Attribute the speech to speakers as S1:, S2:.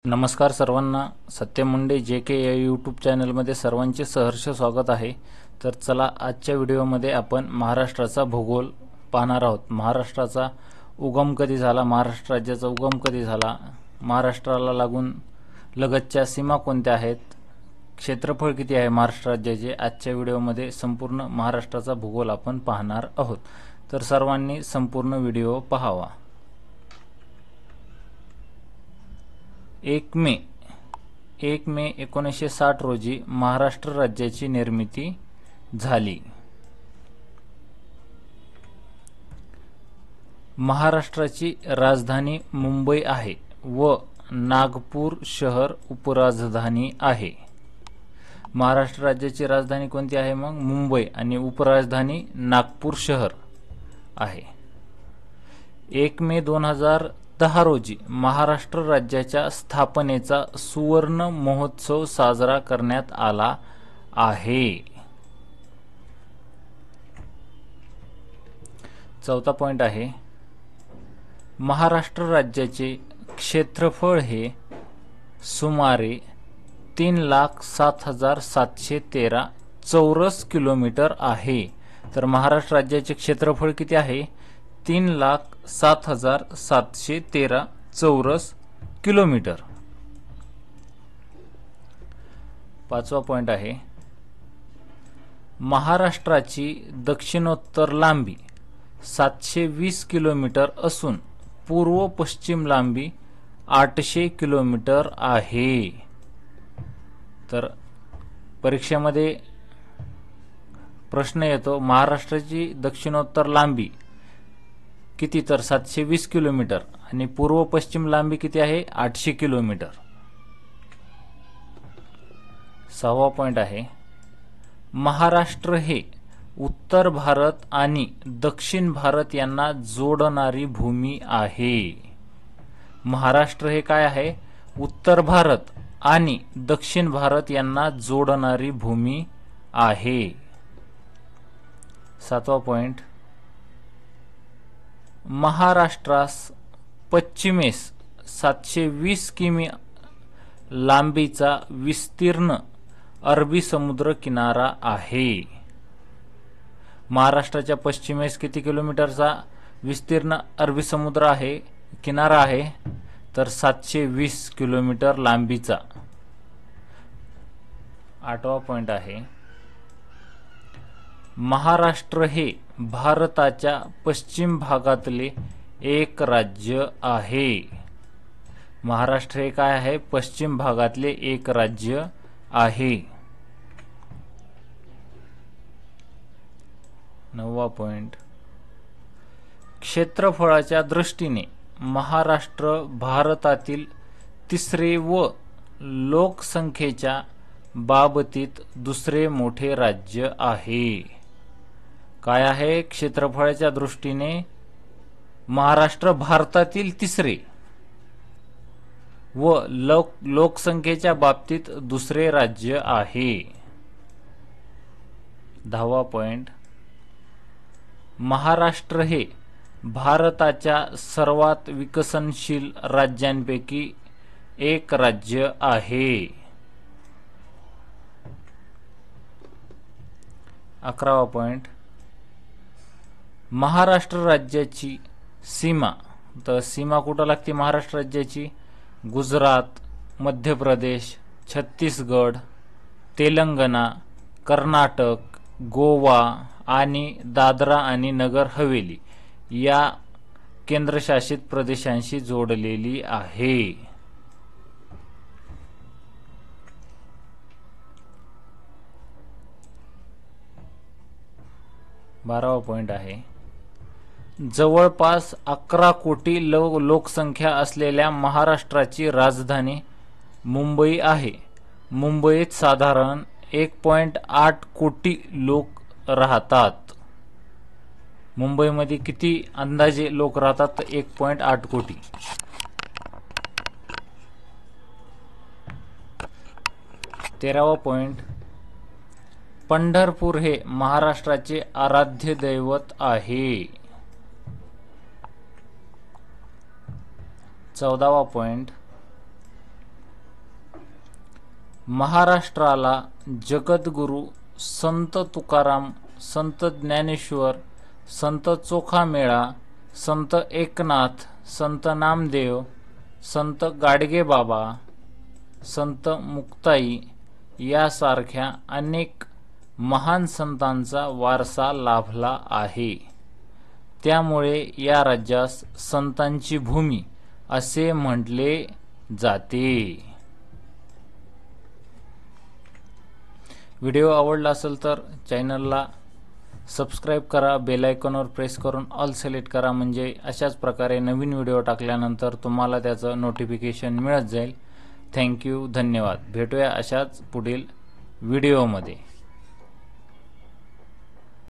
S1: नमस्कार सर्वांना, सत्यम मुंडे JK या यूट्यूब चॅनलमध्ये सर्वांचे सहर्ष स्वागत आहे। तर चला, आजच्या व्हिडिओमध्ये आपण महाराष्ट्राचा भूगोल पाहणार आहोत। महाराष्ट्राचा उगम कधी झाला, महाराष्ट्र राज्याचा उगम कधी झाला, महाराष्ट्राला लागून लगतच्या सीमा कोणत्या आहेत, क्षेत्रफळ किती आहे महाराष्ट्र राज्याचे। आजच्या व्हिडिओमध्ये संपूर्ण महाराष्ट्राचा भूगोल आपण पाहणार आहोत। तर सर्वांनी संपूर्ण व्हिडिओ पाहावा। 1 मे 1960 रोजी महाराष्ट्र राज्याची निर्मिती झाली। महाराष्ट्राची राजधानी मुंबई आहे व नागपूर शहर उपराजधानी आहे। महाराष्ट्र राज्याची राजधानी कोणती आहे मग? मुंबई, आणि उपराजधानी नागपूर शहर आहे। 1 मे 2010 रोजी महाराष्ट्र राज्याच्या स्थापनेचा सुवर्ण महोत्सव साजरा करण्यात आला आहे। चौथा पॉइंट आहे, महाराष्ट्र राज्याचे क्षेत्रफळ हे सुमारे 3,07,713 चौरस किलोमीटर आहे। तर महाराष्ट्र राज्याचे क्षेत्रफळ किती आहे? 3,07,713 चौरस किलोमीटर। पाचवा पॉइंट आहे, महाराष्ट्राची दक्षिणोत्तर लांबी 720 किलोमीटर असून पूर्व पश्चिम लांबी 800 किलोमीटर आहे। तर परीक्षेमध्ये प्रश्न येतो, महाराष्ट्राची दक्षिणोत्तर लांबी किती? तर 720 किलोमीटर, आणि पूर्व पश्चिम लांबी किती आहे? 800 किलोमीटर। सहावा पॉइंट आहे, महाराष्ट्र हे उत्तर भारत आणि दक्षिण भारत यांना जोडणारी भूमी आहे। महाराष्ट्र हे काय आहे? उत्तर भारत आणि दक्षिण भारत यांना जोडणारी भूमी आहे। सातवा पॉइंट, महाराष्ट्रास पश्चिमेस 720 किमी लांबीचा विस्तीर्ण अरबी समुद्र किनारा आहे। महाराष्ट्राच्या पश्चिमेस किती किलोमीटरचा विस्तीर्ण अरबी समुद्र आहे, किनारा आहे? तर 720 किलोमीटर लांबीचा। आठवा पॉइंट आहे, महाराष्ट्र हे भारताच्या पश्चिम भागातले एक राज्य आहे। महाराष्ट्र हे काय आहे? पश्चिम भागातले एक राज्य आहे। नववा पॉइंट, क्षेत्रफळाच्या दृष्टीने महाराष्ट्र भारतातील तिसरे व लोकसंख्येच्या बाबतीत दुसरे मोठे राज्य आहे। काय आहे? क्षेत्रफळाच्या दृष्टीने महाराष्ट्र भारतातील तिसरे व लोकसंख्येच्या बाबतीत दुसरे राज्य आहे। 10वा पॉइंट, महाराष्ट्र हे भारताच्या सर्वात विकसनशील राज्यांपैकी एक राज्य आहे। 11वा पॉइंट, महाराष्ट्र राज्याची सीमा, तर सीमा कुठं लागते महाराष्ट्र राज्याची? गुजरात, मध्य प्रदेश, छत्तीसगड, तेलंगणा, कर्नाटक, गोवा आणि दादरा आणि नगर हवेली या केंद्रशासित प्रदेशांशी जोडलेली आहे। 12वा पॉइंट आहे, जवळपास 11 कोटी लोकसंख्या असलेल्या महाराष्ट्राची राजधानी मुंबई आहे। मुंबईत साधारण 1.8 कोटी लोक राहतात। मुंबईमध्ये किती अंदाजे लोक राहतात? तर 1.8 कोटी। 13वा पॉइंट, पंढरपूर हे महाराष्ट्राचे आराध्य दैवत आहे। 14वा पॉइंट, महाराष्ट्राला जगद्गुरू संत तुकाराम, संत ज्ञानेश्वर, संत चोखामेळा, संत एकनाथ, संत नामदेव, संत गाडगेबाबा, संत मुक्ताई यासारख्या अनेक महान संतांचा वारसा लाभला आहे. त्यामुळे या राज्यास संतांची भूमी असे म्हटले जाते. व्हिडिओ आवडला असेल तर चॅनलला सबस्क्राईब करा, बेल आयकॉनवर प्रेस करून ऑल सिलेक्ट करा, म्हणजे अशाच प्रकारे नवीन व्हिडिओ टाकल्यानंतर तुम्हाला त्याचं नोटिफिकेशन मिळत जाईल. थँक्यू, धन्यवाद. भेटूया अशाच पुढील व्हिडिओमध्ये.